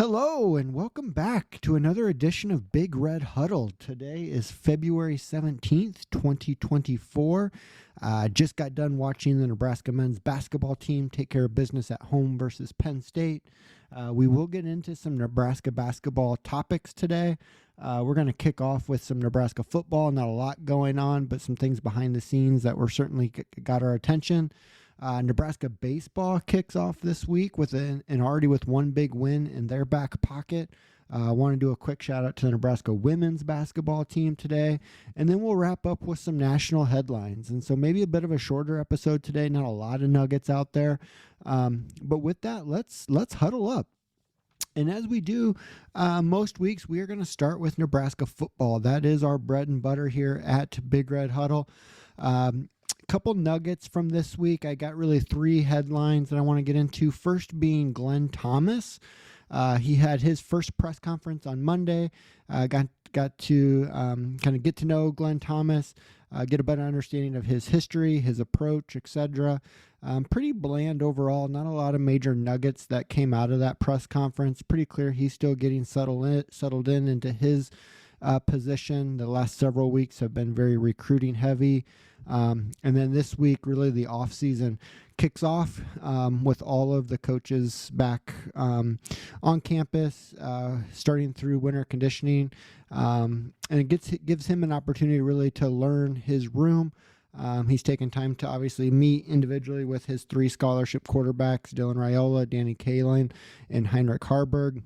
Hello and welcome back to another edition of Big Red Huddle. Today is February 17th, 2024. Just got done watching the Nebraska men's basketball team take care of business at home versus Penn State. We will get into some Nebraska basketball topics today. We're going to kick off with some Nebraska football. Not a lot going on, but some things behind the scenes that were certainly got our attention. Nebraska baseball kicks off this week with already with one big win in their back pocket. I want to do a quick shout out to the Nebraska women's basketball team today, and then we'll wrap up with some national headlines. And so maybe a bit of a shorter episode today, not a lot of nuggets out there. But with that, let's huddle up. And as we do most weeks, we are going to start with Nebraska football. That is our bread and butter here at Big Red Huddle. Couple nuggets from this week. I got really three headlines that I want to get into. First being Glenn Thomas. He had his first press conference on Monday. Got to kind of get to know Glenn Thomas, get a better understanding of his history, his approach, etc. Pretty bland overall. Not a lot of major nuggets that came out of that press conference. Pretty clear he's still getting settled in into his position. The last several weeks have been very recruiting heavy. And then this week, really the offseason kicks off with all of the coaches back on campus, starting through winter conditioning. And it gives him an opportunity really to learn his room. He's taken time to obviously meet individually with his three scholarship quarterbacks, Dylan Raiola, Danny Kaelin, and Heinrich Harburg.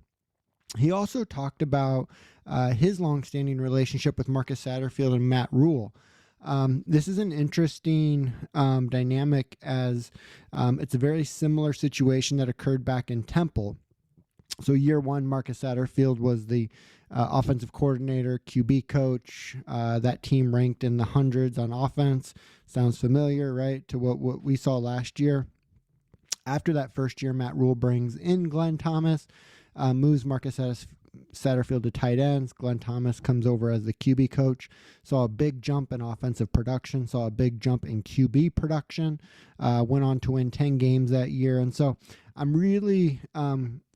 He also talked about his longstanding relationship with Marcus Satterfield and Matt Rhule. This is an interesting dynamic as it's a very similar situation that occurred back in Temple. So year one, Marcus Satterfield was the offensive coordinator, QB coach. That team ranked in the hundreds on offense. Sounds familiar, right, to what we saw last year. After that first year, Matt Rhule brings in Glenn Thomas, moves Marcus Satterfield to tight ends. Glenn Thomas comes over as the QB coach. Saw a big jump in offensive production, saw a big jump in QB production, went on to win 10 games that year. And so I'm really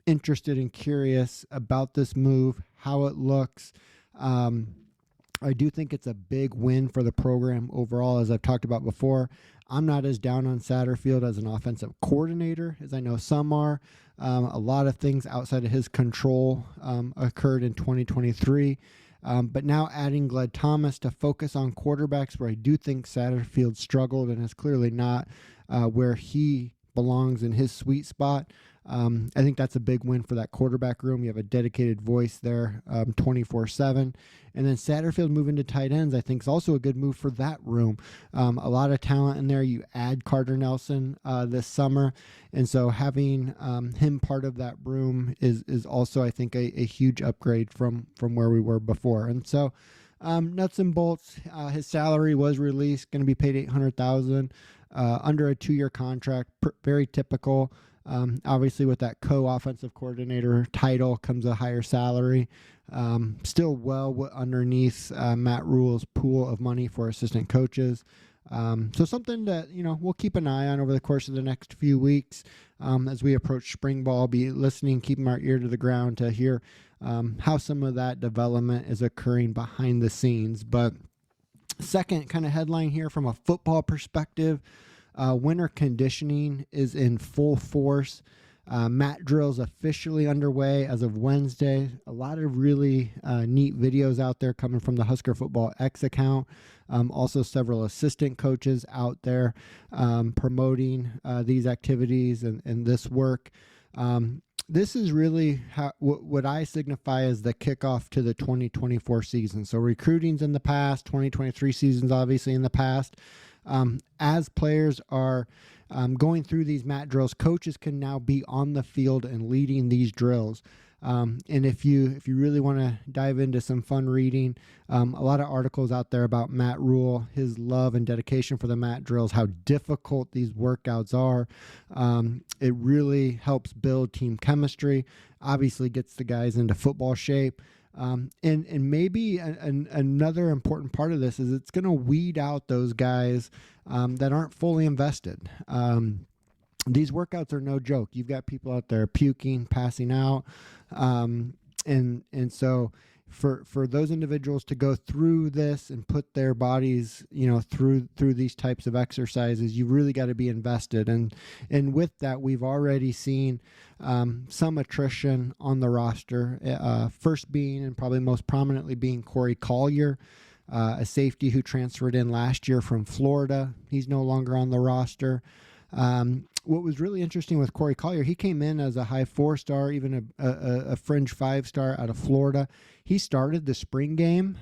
interested and curious about this move, how it looks. I do think it's a big win for the program overall, as I've talked about before. I'm not as down on Satterfield as an offensive coordinator as I know some are. A lot of things outside of his control occurred in 2023. But now adding Glenn Thomas to focus on quarterbacks, where I do think Satterfield struggled and is clearly not where he belongs in his sweet spot. I think that's a big win for that quarterback room. You have a dedicated voice there 24/7. And then Satterfield moving to tight ends, I think, is also a good move for that room. A lot of talent in there. You add Carter Nelson this summer. And so having him part of that room is also, I think, a huge upgrade from where we were before. And so nuts and bolts, his salary was released, going to be paid $800,000 under a 2-year contract, very typical. Obviously, with that co-offensive coordinator title comes a higher salary. Still well underneath Matt Rhule's pool of money for assistant coaches. So something that, we'll keep an eye on over the course of the next few weeks as we approach spring ball. Be listening, keeping our ear to the ground to hear how some of that development is occurring behind the scenes. But second kind of headline here from a football perspective, winter conditioning is in full force. Mat drills officially underway as of Wednesday. A lot of really neat videos out there coming from the Husker Football X account. Also several assistant coaches out there promoting these activities and this work. This is really what I signify as the kickoff to the 2024 season. So recruiting's in the past, 2023 season's obviously in the past. As players are going through these mat drills, coaches can now be on the field and leading these drills. And if you really want to dive into some fun reading, a lot of articles out there about Matt Rhule, his love and dedication for the mat drills, how difficult these workouts are. It really helps build team chemistry, obviously gets the guys into football shape. And maybe another important part of this is it's going to weed out those guys that aren't fully invested. These workouts are no joke. You've got people out there puking, passing out. And so for those individuals to go through this and put their bodies, through these types of exercises, you really got to be invested. And with that, we've already seen some attrition on the roster. First being, and probably most prominently being, Corey Collier, a safety who transferred in last year from Florida. He's no longer on the roster. What was really interesting with Corey Collier, he came in as a high 4-star, even a fringe 5-star out of Florida. He started the spring game,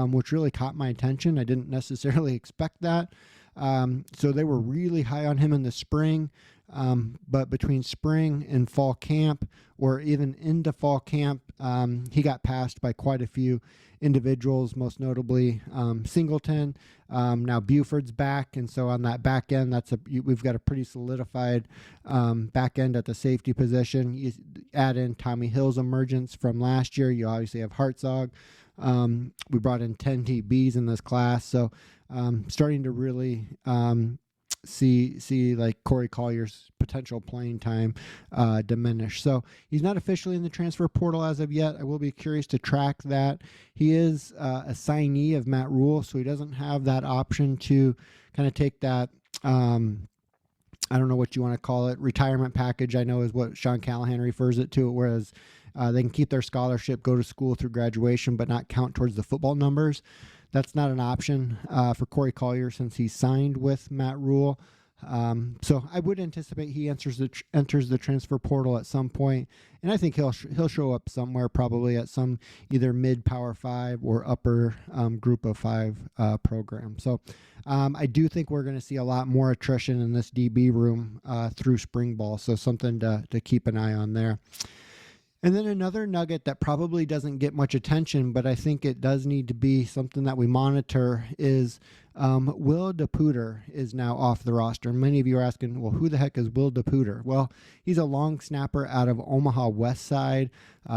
which really caught my attention. I didn't necessarily expect that. So they were really high on him in the spring. But between spring and fall camp, or even into fall camp, he got passed by quite a few individuals, most notably Singleton. Now Buford's back, and so on that back end, we've got a pretty solidified back end at the safety position. You add in Tommy Hill's emergence from last year. You obviously have Hartzog. We brought in 10 TBs in this class, so starting to really see like Corey Collier's potential playing time diminish. So he's not officially in the transfer portal as of yet. I will be curious to track that. He is a signee of Matt Rhule, so he doesn't have that option to kind of take that, I don't know what you want to call it, retirement package, I know is what Sean Callahan refers it to, whereas they can keep their scholarship, go to school through graduation, but not count towards the football numbers. That's not an option for Corey Collier since he signed with Matt Rhule. So I would anticipate he enters the transfer portal at some point, and I think he'll show up somewhere, probably at some either mid Power 5 or upper Group of 5 program. So I do think we're going to see a lot more attrition in this DB room through spring ball. So something to keep an eye on there. And then another nugget that probably doesn't get much attention, but I think it does need to be something that we monitor, is Will DePuter is now off the roster. Many of you are asking, well, who the heck is Will DePuter? Well, he's a long snapper out of Omaha West Side.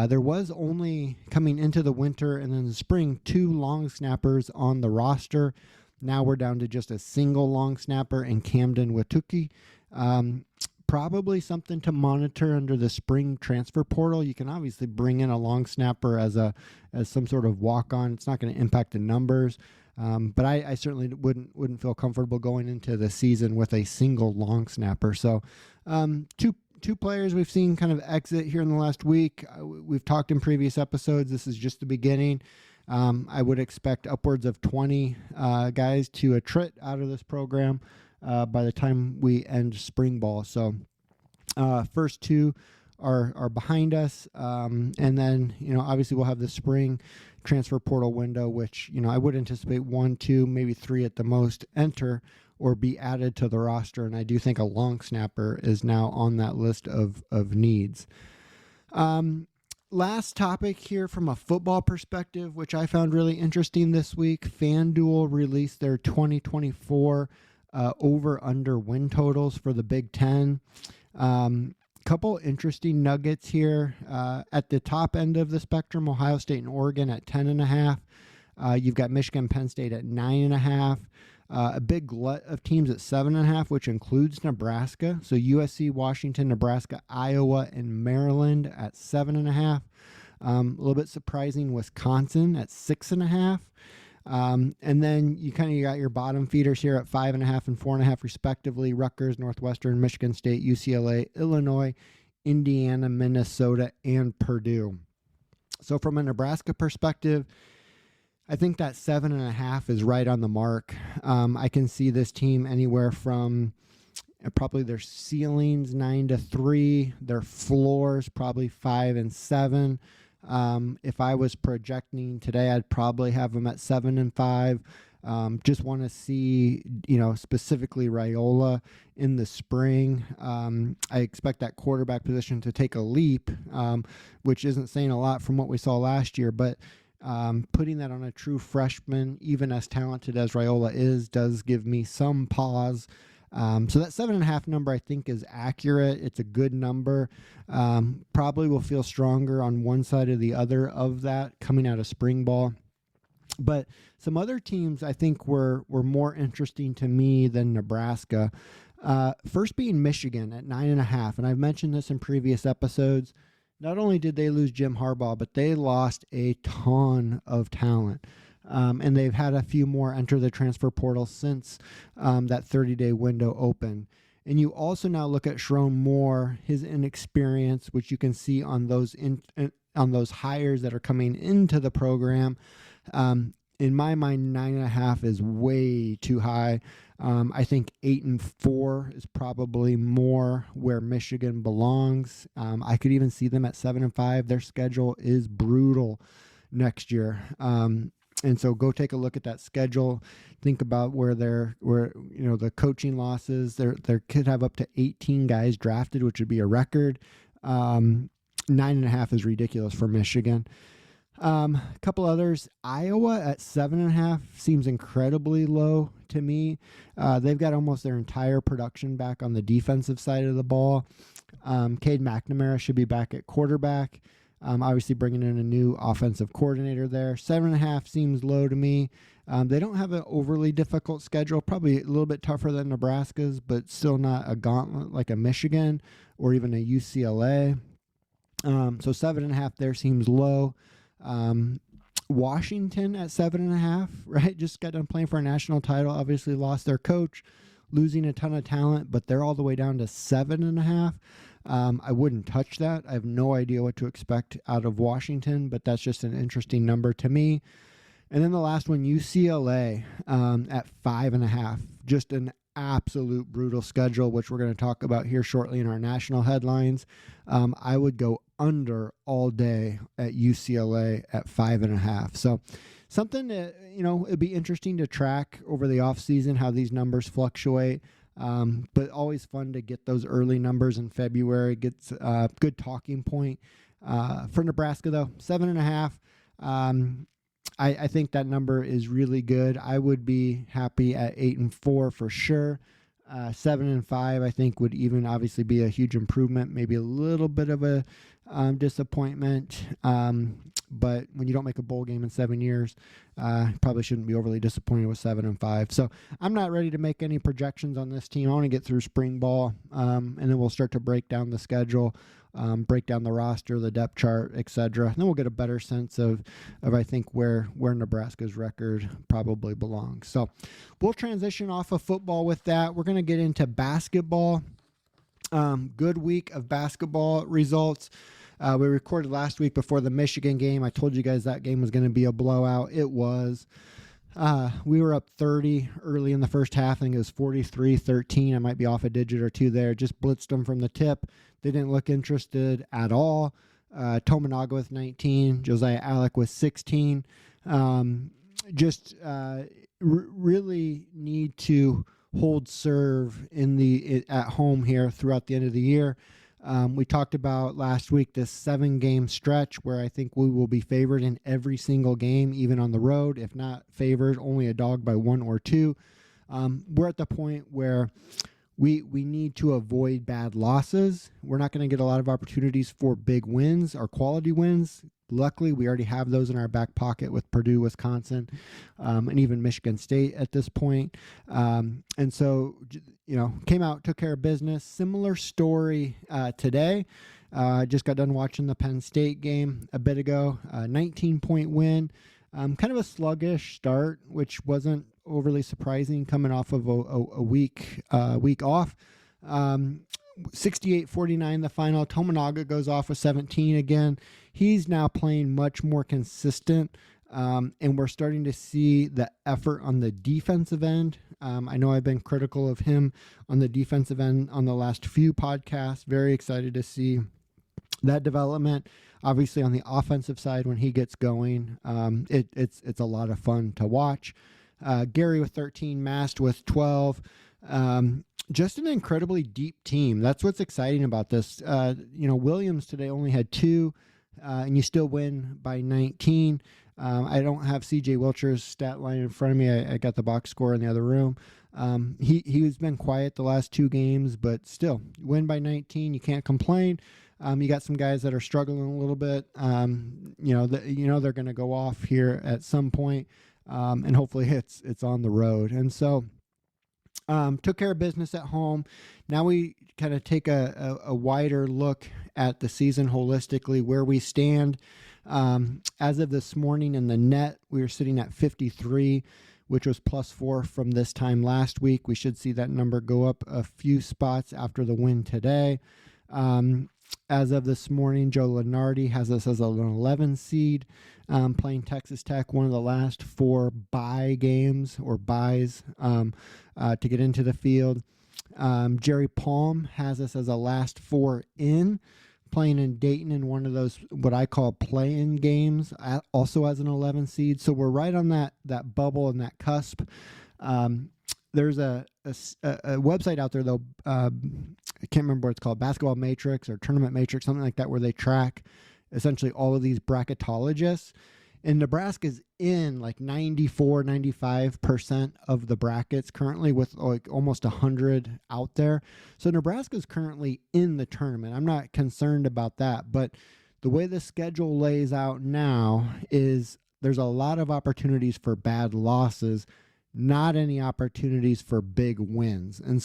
There was only, coming into the winter and then the spring, 2 long snappers on the roster. Now we're down to just a single long snapper in Camden Watuki. Probably something to monitor under the spring transfer portal. You can obviously bring in a long snapper as some sort of walk-on. It's not going to impact the numbers, but I certainly wouldn't feel comfortable going into the season with a single long snapper. So two players we've seen kind of exit here in the last week. We've talked in previous episodes. This is just the beginning. I would expect upwards of 20 guys to attrit out of this program by the time we end spring ball. So first 2 are behind us. And then, obviously we'll have the spring transfer portal window, which, I would anticipate 1, 2, maybe 3 at the most enter or be added to the roster. And I do think a long snapper is now on that list of needs. Last topic here from a football perspective, which I found really interesting this week. FanDuel released their 2024 over-under win totals for the Big Ten. Couple interesting nuggets here. At the top end of the spectrum, Ohio State and Oregon at 10.5. You've got Michigan and Penn State at 9.5. A big glut of teams at 7.5, which includes Nebraska. So USC, Washington, Nebraska, Iowa, and Maryland at 7.5. A little bit surprising, Wisconsin at 6.5. And then you got your bottom feeders here at 5.5 and 4.5 respectively: Rutgers, Northwestern, Michigan State, UCLA, Illinois, Indiana, Minnesota, and Purdue. So from a Nebraska perspective, I think that 7.5 is right on the mark. I can see this team anywhere from probably their ceilings 9-3, their floors probably 5 and 7. If I was projecting today, I'd probably have them at 7 and 5. Just want to see, specifically Raiola in the spring. I expect that quarterback position to take a leap, which isn't saying a lot from what we saw last year, but putting that on a true freshman, even as talented as Raiola is, does give me some pause. So that 7.5 number, I think, is accurate. It's a good number. Probably will feel stronger on one side or the other of that coming out of spring ball. But some other teams I think were more interesting to me than Nebraska. First being Michigan at 9.5. And I've mentioned this in previous episodes. not only did they lose Jim Harbaugh, but they lost a ton of talent. And they've had a few more enter the transfer portal since that 30-day window opened. And you also now look at Sharon Moore, his inexperience, which you can see on those on those hires that are coming into the program. In my mind, 9.5 is way too high. I think 8-4 is probably more where Michigan belongs. I could even see them at 7-5. Their schedule is brutal next year. And so go take a look at that schedule. Think about where the coaching losses. They could have up to 18 guys drafted, which would be a record. 9.5 is ridiculous for Michigan. A couple others. Iowa at 7.5 seems incredibly low to me. They've got almost their entire production back on the defensive side of the ball. Cade McNamara should be back at quarterback. Obviously bringing in a new offensive coordinator there. 7.5 seems low to me. They don't have an overly difficult schedule, probably a little bit tougher than Nebraska's, but still not a gauntlet like a Michigan or even a UCLA. So 7.5 there seems low. Washington at 7.5, right? Just got done playing for a national title, obviously lost their coach, losing a ton of talent, but they're all the way down to 7.5. I wouldn't touch that. I have no idea what to expect out of Washington, but that's just an interesting number to me. And then the last one, UCLA at 5.5. Just an absolute brutal schedule, which we're going to talk about here shortly in our national headlines. I would go under all day at UCLA at 5.5. So something that, it'd be interesting to track over the offseason how these numbers fluctuate. But always fun to get those early numbers in February. Gets a good talking point. For Nebraska, though, 7.5. I think that number is really good. I would be happy at 8-4 for sure. 7-5, I think, would even obviously be a huge improvement. Maybe a little bit of a disappointment. But when you don't make a bowl game in 7 years, probably shouldn't be overly disappointed with 7-5. So I'm not ready to make any projections on this team. I want to get through spring ball, and then we'll start to break down the schedule, break down the roster, the depth chart, etc. And then we'll get a better sense of I think where Nebraska's record probably belongs. So we'll transition off of football with that. We're going to get into basketball. Good week of basketball results. We recorded last week before the Michigan game. I told you guys that game was going to be a blowout. It was. We were up 30 early in the first half. I think it was 43-13. I might be off a digit or two there. Just blitzed them from the tip. They didn't look interested at all. Tominaga with 19. Josiah Alec with 16. Really need to hold serve at home here throughout the end of the year. We talked about last week this 7-game stretch where I think we will be favored in every single game, even on the road. If not favored, only a dog by 1 or 2. We're at the point where we need to avoid bad losses. We're not going to get a lot of opportunities for big wins or quality wins. Luckily, we already have those in our back pocket with Purdue, Wisconsin, and even Michigan State at this point. And so, came out, took care of business. Similar story today. Just got done watching the Penn State game a bit ago. 19-point win. Kind of a sluggish start, which wasn't overly surprising coming off of a week off. 68-49 the final. Tominaga goes off with 17 again. He's now playing much more consistent, and we're starting to see the effort on the defensive end. I know I've been critical of him on the defensive end on the last few podcasts. Very excited to see that development. Obviously, on the offensive side, when he gets going, it's a lot of fun to watch. Gary with 13, Mast with 12. Just an incredibly deep team. That's what's exciting about this. Williams today only had 2, and you still win by 19. I don't have CJ Wilcher's stat line in front of me. I got the box score in the other room. He's been quiet the last 2 games, but still, win by 19. You can't complain. You got some guys that are struggling a little bit. They're going to go off here at some point, and hopefully it's on the road. And so took care of business at home. Now we kind of take a wider look at the season holistically, where we stand. As of this morning in the net, we are sitting at 53, which was +4 from this time last week. We should see that number go up a few spots after the win today. As of this morning, Joe Lunardi has us as an 11 seed, playing Texas Tech, one of the last 4 bye games or byes to get into the field. Jerry Palm has us as a last 4 in, playing in Dayton in one of those what I call play-in games, also as an 11 seed. So we're right on that bubble and that cusp. There's a website out there, though, I can't remember what it's called, Basketball Matrix or Tournament Matrix, something like that, where they track essentially all of these bracketologists. And Nebraska's in like 94, 95% of the brackets currently, with like almost 100 out there. So Nebraska's currently in the tournament. I'm not concerned about that. But the way the schedule lays out now is there's a lot of opportunities for bad losses, not any opportunities for big wins. And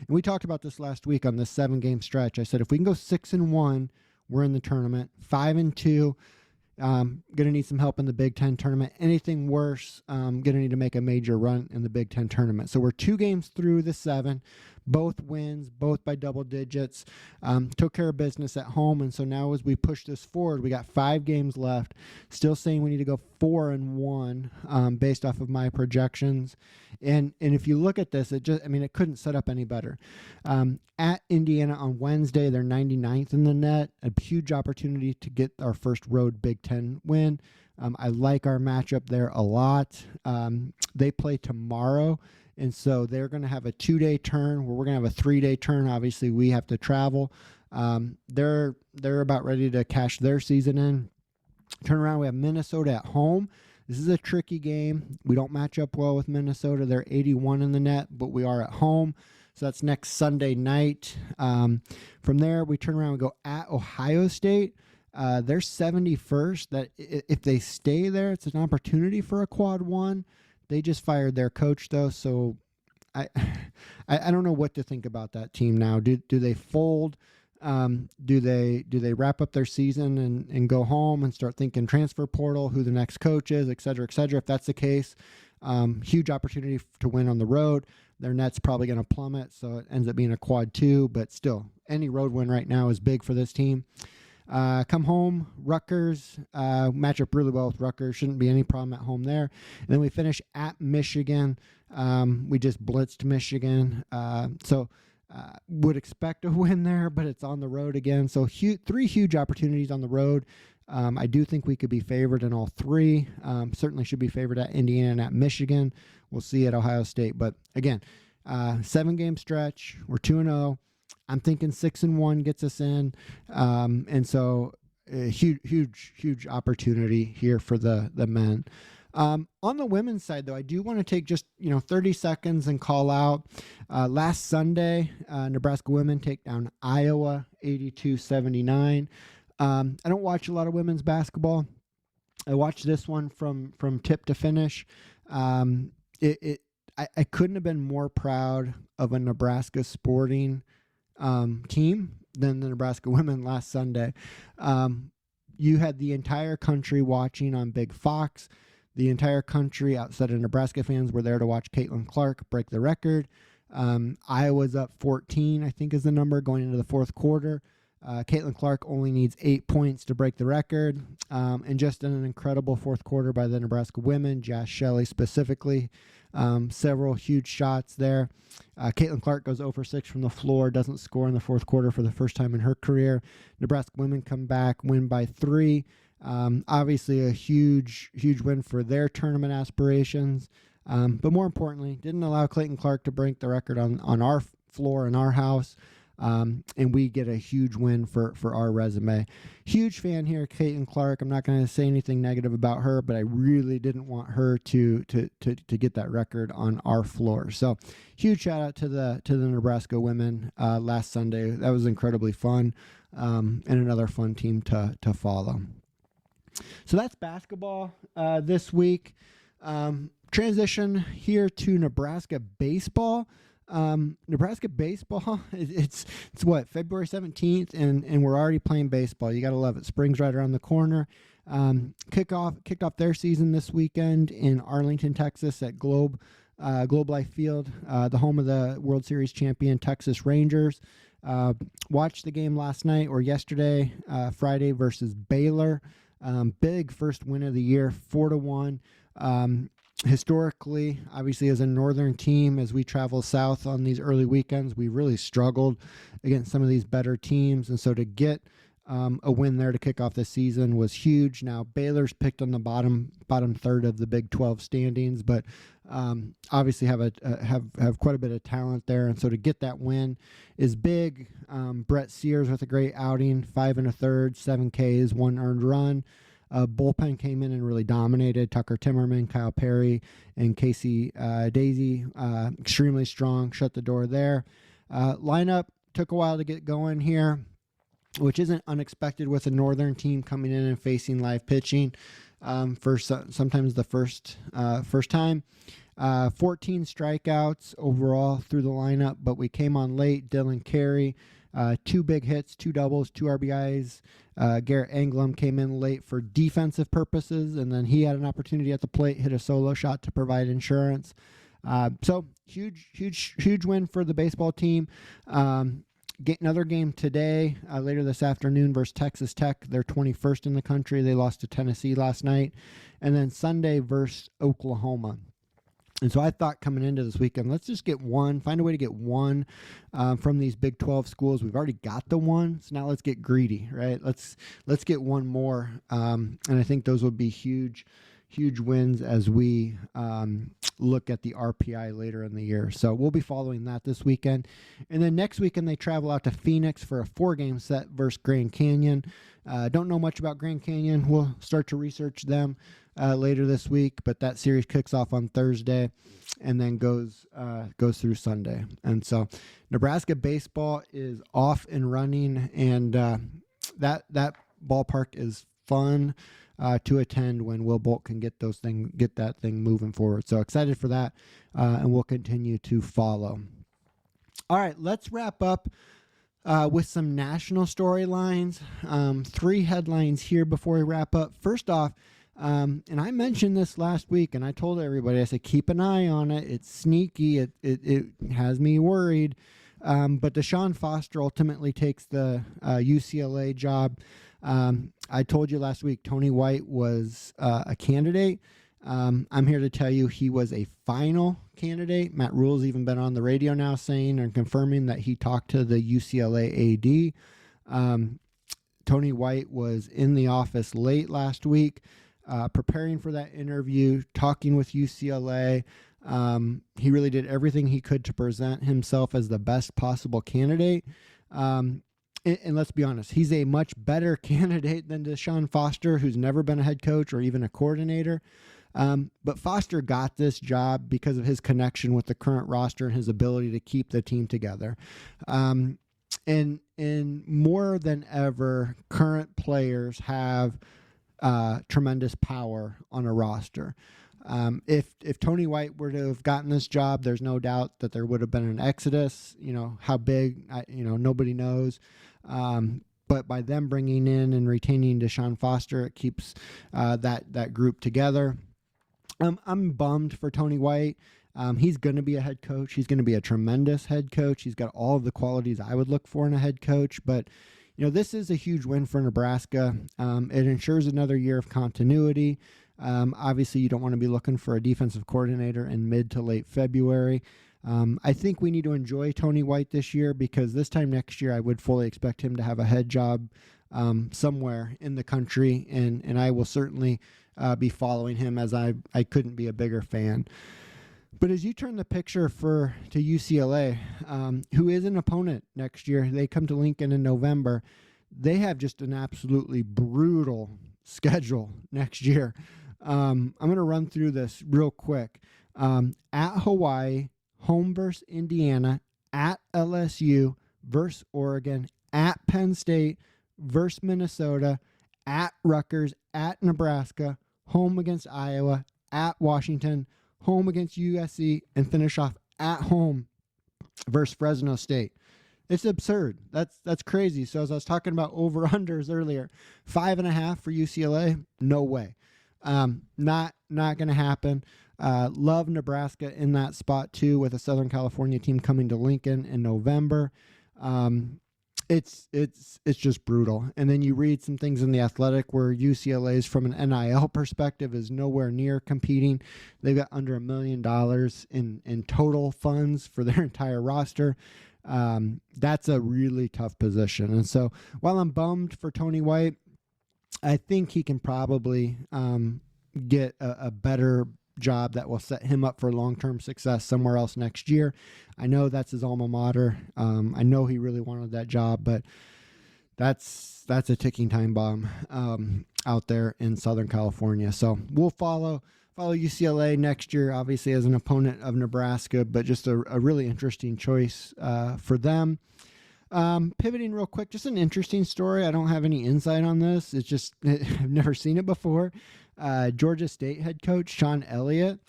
we talked about this last week on this 7-game stretch. I said if we can go 6-1, we're in the tournament. 5-2. Going to need some help in the Big Ten tournament. Anything worse, going to need to make a major run in the Big Ten tournament. So we're 2 games through the 7, both wins, both by double digits. Took care of business at home, and so now as we push this forward, we got 5 games left. Still saying we need to go 4-1 based off of my projections. And if you look at this, it couldn't set up any better. At Indiana on Wednesday, they're 99th in the net, a huge opportunity to get our first road Big Ten win. I like our matchup there a lot. They play tomorrow, and so they're going to have a 2-day turn where we're going to have a 3-day turn. Obviously, we have to travel. They're about ready to cash their season in. Turn around, we have Minnesota at home. This is a tricky game. We don't match up well with Minnesota. They're 81 in the net, but we are at home. So that's next Sunday night. From there, we turn around and go at Ohio State. They're 71st. That if they stay there, it's an opportunity for a quad 1. They just fired their coach, though, so I don't know what to think about that team now. Do they fold? Do they wrap up their season and go home and start thinking transfer portal, who the next coach is, et cetera, et cetera? If that's the case, huge opportunity to win on the road. Their net's probably going to plummet, so it ends up being a quad 2, but still, any road win right now is big for this team. Come home, Rutgers, match up really well with Rutgers. Shouldn't be any problem at home there. And then we finish at Michigan. We just blitzed Michigan. Would expect a win there, but it's on the road again. So 3 huge opportunities on the road. I do think we could be favored in all 3. Certainly should be favored at Indiana and at Michigan. We'll see at Ohio State. But again, 7-game stretch. We're 2-0. I'm thinking 6-1 gets us in. And so a huge opportunity here for the men. On the women's side, though, I do want to take just 30 seconds and call out last Sunday, Nebraska women take down Iowa 82-79. I don't watch a lot of women's basketball. I watched this one from tip to finish. I couldn't have been more proud of a Nebraska sporting team than the Nebraska women last Sunday. You had the entire country watching on Big Fox. The entire country outside of Nebraska fans were there to watch Caitlin Clark break the record. Iowa's up 14, I think is the number, going into the fourth quarter. Caitlin Clark only needs 8 points to break the record. And just an incredible fourth quarter by the Nebraska women, Josh Shelley specifically. Several huge shots there. Caitlin Clark goes 0 for 6 from the floor, doesn't score in the fourth quarter for the first time in her career. Nebraska women come back, win by 3. Obviously a huge win for their tournament aspirations. But more importantly, didn't allow Caitlin Clark to break the record on our floor in our house. And we get a huge win for our resume. Huge fan here, Caitlin Clark. I'm not going to say anything negative about her, but I really didn't want her to get that record on our floor. So huge shout out to the Nebraska women last Sunday. That was incredibly fun, and another fun team to follow. So that's basketball this week. Transition here to Nebraska baseball. Nebraska baseball, it's what, February 17th, and we're already playing baseball. You got to love it. Spring's right around the corner. Kicked off their season this weekend in Arlington, Texas at Globe Life Field, the home of the World Series champion Texas Rangers. Watched the game last night or yesterday, Friday versus Baylor. Big first win of the year, 4-1. Historically, obviously, as a northern team, as we travel south on these early weekends, we really struggled against some of these better teams. And so to get a win there to kick off the season was huge. Now, Baylor's picked on the bottom third of the Big 12 standings, but obviously have quite a bit of talent there. And so to get that win is big. Brett Sears with a great outing, 5 1/3, 7 Ks, 1 earned run. Bullpen came in and really dominated. Tucker Timmerman, Kyle Perry, and Casey Daisy, extremely strong, shut the door there. Lineup took a while to get going here, which isn't unexpected with a northern team coming in and facing live pitching for sometimes the first time. 14 strikeouts overall through the lineup, but we came on late. Dylan Carey, 2 big hits, 2 doubles, 2 RBIs. Garrett Anglum came in late for defensive purposes, and then he had an opportunity at the plate, hit a solo shot to provide insurance. So huge win for the baseball team. Another game today, later this afternoon versus Texas Tech. They're 21st in the country. They lost to Tennessee last night. And then Sunday versus Oklahoma. And so I thought coming into this weekend, let's just find a way to get one from these Big 12 schools. We've already got the one, so now let's get greedy, right? Let's get one more. And I think those would be huge wins as we look at the RPI later in the year. So we'll be following that this weekend. And then next weekend, they travel out to Phoenix for a 4-game set versus Grand Canyon. Don't know much about Grand Canyon. We'll start to research them later this week, but that series kicks off on Thursday and then goes through Sunday. And so Nebraska baseball is off and running, and that ballpark is fun to attend when Will Bolt can get that thing moving forward. So excited for that, and we'll continue to follow. All right, let's wrap up with some national storylines. 3 headlines here before we wrap up. First off, and I mentioned this last week, and I told everybody, I said, keep an eye on it. It's sneaky. It has me worried. But DeShaun Foster ultimately takes the UCLA job. I told you last week, Tony White was a candidate. I'm here to tell you he was a final candidate. Matt Rhule's even been on the radio now saying and confirming that he talked to the UCLA AD. Tony White was in the office late last week, preparing for that interview, talking with UCLA. He really did everything he could to present himself as the best possible candidate. And let's be honest, he's a much better candidate than DeShaun Foster, who's never been a head coach or even a coordinator. But Foster got this job because of his connection with the current roster and his ability to keep the team together. And more than ever, current players have tremendous power on a roster. If Tony White were to have gotten this job, there's no doubt that there would have been an exodus. How big, nobody knows. But by them bringing in and retaining DeShaun Foster, it keeps that group together. I'm bummed for Tony White. He's going to be a head coach. He's going to be a tremendous head coach. He's got all of the qualities I would look for in a head coach. But, this is a huge win for Nebraska. It ensures another year of continuity. Obviously, you don't want to be looking for a defensive coordinator in mid to late February. I think we need to enjoy Tony White this year, because this time next year, I would fully expect him to have a head job somewhere in the country, and I will certainly be following him, as I couldn't be a bigger fan. But as you turn the picture to UCLA, who is an opponent next year, they come to Lincoln in November. They have just an absolutely brutal schedule next year. I'm going to run through this real quick. At Hawaii, home versus Indiana, at LSU versus Oregon, at Penn State versus Minnesota, at Rutgers, at Nebraska, home against Iowa, at Washington, home against USC, and finish off at home versus Fresno State. It's absurd. That's crazy. So as I was talking about over-unders earlier, 5.5 for UCLA, no way. Not going to happen. Love Nebraska in that spot too, with a Southern California team coming to Lincoln in November. It's just brutal. And then you read some things in The Athletic where UCLA's from an NIL perspective is nowhere near competing. They've got under $1 million in total funds for their entire roster. That's a really tough position. And so while I'm bummed for Tony White, I think he can probably get a better job that will set him up for long-term success somewhere else next year. I know that's his alma mater. I know he really wanted that job, but that's a ticking time bomb out there in Southern California. So we'll follow UCLA next year, obviously as an opponent of Nebraska, but just a really interesting choice for them. Pivoting real quick, just an interesting story. I don't have any insight on this. It's just, I've never seen it before. Georgia State head coach Sean Elliott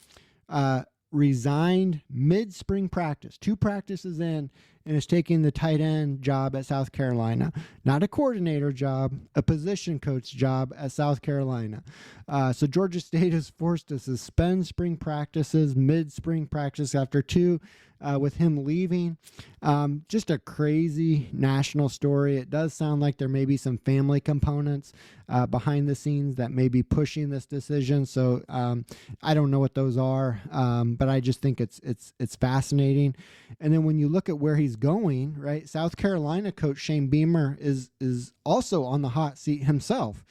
resigned mid-spring practice, 2 practices in, and is taking the tight end job at South Carolina. Not a coordinator job, a position coach job at South Carolina. So Georgia State is forced to suspend spring practices, mid-spring practice after 2, with him leaving. Just a crazy national story. It does sound like there may be some family components behind the scenes that may be pushing this decision. So I don't know what those are, but I just think it's fascinating. And then when you look at where he's going, right, South Carolina coach Shane Beamer is also on the hot seat himself.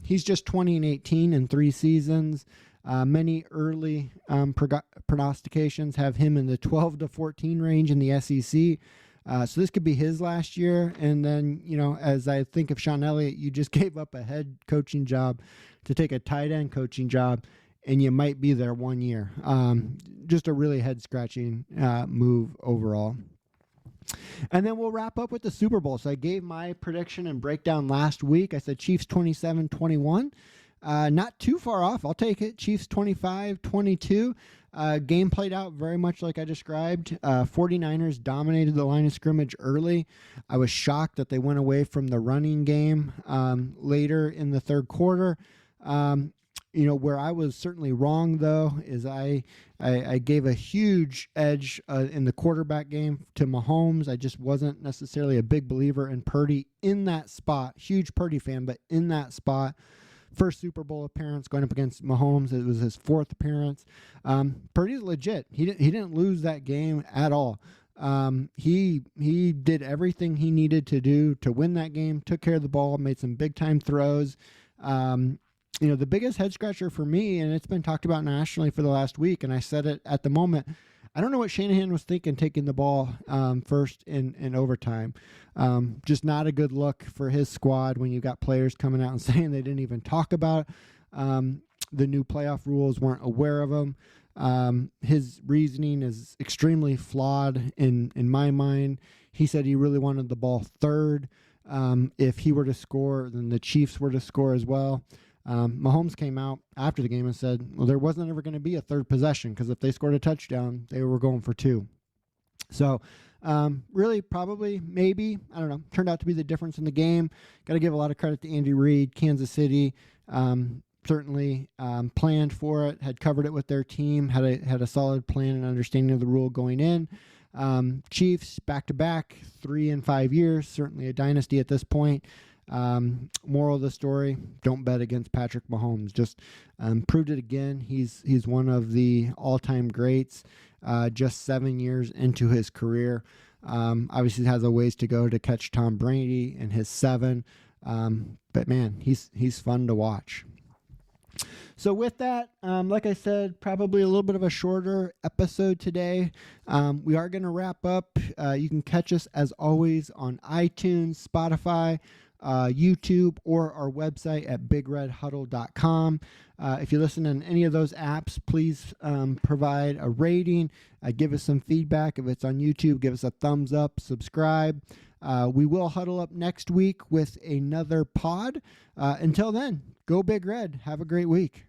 He's just 20-18 in 3 seasons. Many early prognostications have him in the 12-14 range in the SEC. So this could be his last year. And then, as I think of Sean Elliott, you just gave up a head coaching job to take a tight end coaching job, and you might be there 1 year. Just a really head-scratching move overall. And then we'll wrap up with the Super Bowl. So I gave my prediction and breakdown last week. I said Chiefs 27-21. Not too far off. I'll take it. Chiefs 25-22. Game played out very much like I described. 49ers dominated the line of scrimmage early. I was shocked that they went away from the running game later in the third quarter. Where I was certainly wrong, though, is I gave a huge edge in the quarterback game to Mahomes. I just wasn't necessarily a big believer in Purdy in that spot. Huge Purdy fan, but in that spot. First Super Bowl appearance going up against Mahomes. It was his 4th appearance. Purdy's legit. He didn't lose that game at all. He did everything he needed to do to win that game, took care of the ball, made some big time throws. The biggest head scratcher for me, and it's been talked about nationally for the last week, and I said it at the moment, I don't know what Shanahan was thinking taking the ball first in overtime. Just not a good look for his squad when you got players coming out and saying they didn't even talk about the new playoff rules, weren't aware of them. His reasoning is extremely flawed in my mind. He said he really wanted the ball third. If he were to score, then the Chiefs were to score as well. Mahomes came out after the game and said, well, there wasn't ever going to be a third possession because if they scored a touchdown, they were going for 2. So really, probably, maybe, I don't know, turned out to be the difference in the game. Got to give a lot of credit to Andy Reid. Kansas City certainly planned for it, had covered it with their team, had a solid plan and understanding of the rule going in. Chiefs back-to-back, 3 in 5 years, certainly a dynasty at this point. Moral of the story, don't bet against Patrick Mahomes. Just proved it again. He's one of the all-time greats, just 7 years into his career. Obviously has a ways to go to catch Tom Brady in his 7. But man, he's fun to watch. So with that, like I said, probably a little bit of a shorter episode today. We are going to wrap up. You can catch us as always on iTunes, Spotify, YouTube, or our website at bigredhuddle.com. If you listen in any of those apps, please provide a rating, give us some feedback. If it's on YouTube, give us a thumbs up, subscribe. We will huddle up next week with another pod. Until then, go Big Red. Have a great week.